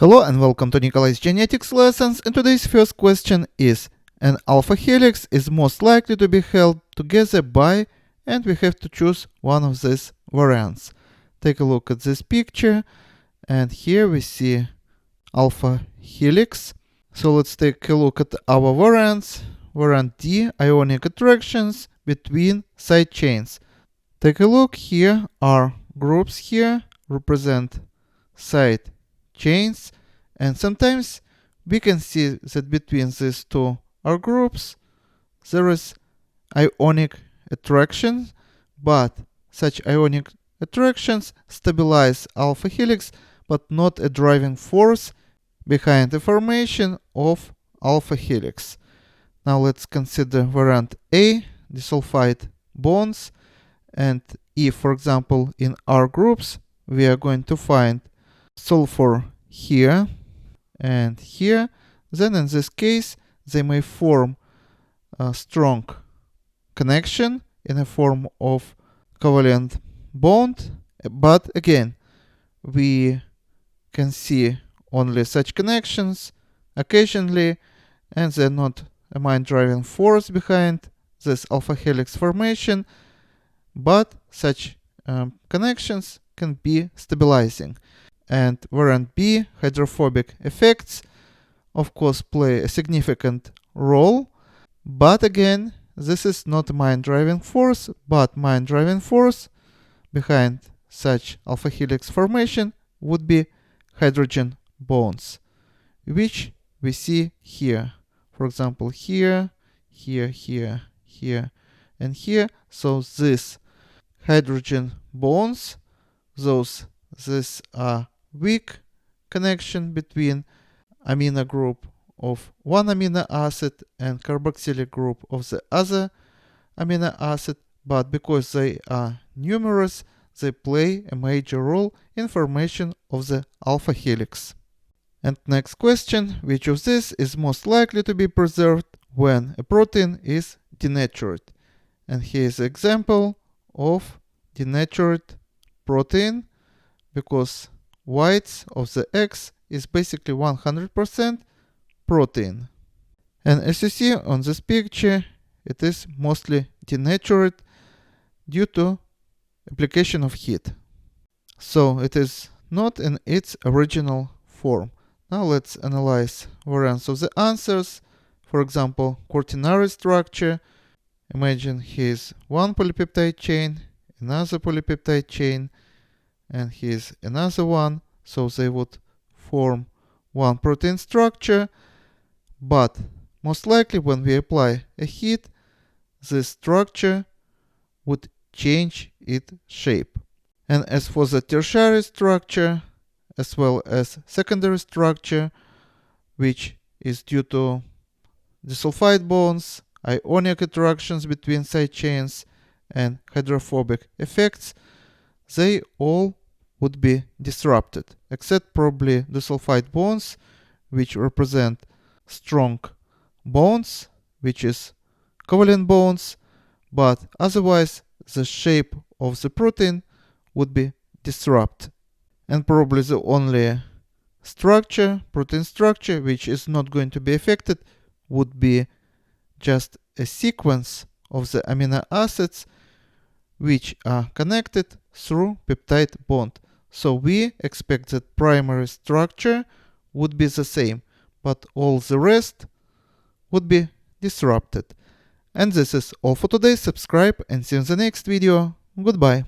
Hello and welcome to Nikolay's genetics lessons, and today's first question is: an alpha helix is most likely to be held together by, and we have to choose one of these variants. Take a look at this picture, and here we see alpha helix. So let's take a look at our variants. Variant D, ionic attractions between side chains. Take a look, here are groups here represent side chains, and sometimes we can see that between these two R groups there is ionic attraction, but such ionic attractions stabilize alpha helix, but not a driving force behind the formation of alpha helix. Now let's consider variant A, disulfide bonds, and if, for example, in R groups we are going to find sulfur here and here, then in this case they may form a strong connection in a form of covalent bond, but again we can see only such connections occasionally, and they're not a main driving force behind this alpha helix formation, but such connections can be stabilizing. And variant B, hydrophobic effects, of course play a significant role, but again this is not a main driving force, but main driving force behind such alpha helix formation would be hydrogen bonds, which we see here. For example, here, here, here, here, and here. So these hydrogen bonds, these are weak connection between amino group of one amino acid and carboxylic group of the other amino acid, but because they are numerous, they play a major role in formation of the alpha helix. And next question: which of these is most likely to be preserved when a protein is denatured? And here is an example of denatured protein, because whites of the eggs is basically 100% protein. And as you see on this picture, it is mostly denatured due to application of heat. So it is not in its original form. Now let's analyze variants of the answers. For example, quaternary structure. Imagine here's one polypeptide chain, another polypeptide chain, and here's another one. So they would form one protein structure, but most likely when we apply a heat, this structure would change its shape. And as for the tertiary structure, as well as secondary structure, which is due to disulfide bonds, ionic attractions between side chains, and hydrophobic effects, they all would be disrupted, except probably disulfide bonds, which represent strong bonds, which is covalent bonds, but otherwise the shape of the protein would be disrupted. And probably the only structure, protein structure, which is not going to be affected would be just a sequence of the amino acids which are connected through peptide bond. So we expect that primary structure would be the same, but all the rest would be disrupted. And this is all for today. Subscribe and see you in the next video. Goodbye.